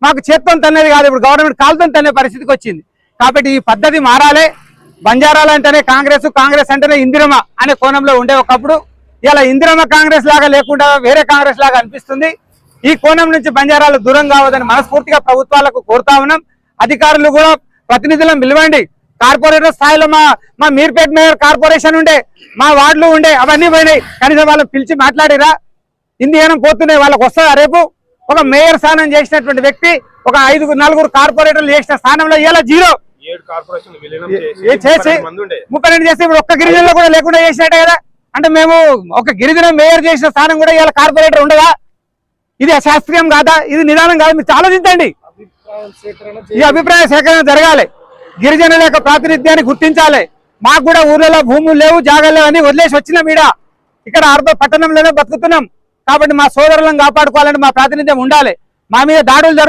మాకు చేత్తో తనేది కాదు, ఇప్పుడు గవర్నమెంట్ కాలుతో తనే పరిస్థితికి వచ్చింది. కాబట్టి ఈ పద్ధతి మారాలి. బంజారాలు అంటేనే కాంగ్రెస్, కాంగ్రెస్ అంటేనే ఇందిరమ్మ అనే కోణంలో ఉండే ఒకప్పుడు ఇలా ఇందిరమ్మ కాంగ్రెస్ లాగా లేకుండా వేరే కాంగ్రెస్ లాగా అనిపిస్తుంది. ఈ కోణం నుంచి బంజారాలు దూరం కావద్దని మనస్ఫూర్తిగా ప్రభుత్వాలకు కోరుతా ఉన్నాం. అధికారులు కూడా ప్రతినిధులను పిలవండి. కార్పొరేటర్ స్థాయిలో మా మీర్పేట మేయర్ కార్పొరేషన్ ఉండే, మా వార్డులు ఉండే, అవన్నీ పోయినాయి. కనీసం వాళ్ళని పిలిచి మాట్లాడిరా? ఇందిహనం పోతున్నాయి, వాళ్ళకి వస్తుందా రేపు? ఒక మేయర్ స్థానం చేసినటువంటి వ్యక్తి ఒక 5-4 కార్పొరేటర్లు చేసిన స్థానంలో ఇలా 0 చేసి 32 చేసి ఇప్పుడు ఒక్క గిరిజనలో కూడా లేకుండా చేసినట్టే కదా. అంటే మేము ఒక గిరిజన మేయర్ చేసిన స్థానం కూడా ఇలా కార్పొరేటర్ ఉండదా? ఇది అశాస్త్రీయం కాదా? ఇది నిదానం కాదా? మీరు ఆలోచించండి. ఈ అభిప్రాయ సేకరణ జరగాలి. గిరిజనుల యొక్క ప్రాతినిధ్యాన్ని గుర్తించాలి. మాకు కూడా ఊర్లలో భూములు లేవు, జాగాలు లేవు అని వదిలేసి వచ్చినాం. ఇక్కడ పట్టణంలోనే బతుకుతున్నాం. కాబట్టి మా సోదరులను కాపాడుకోవాలంటే మా ప్రాతినిధ్యం ఉండాలి. మా మీద దాడులు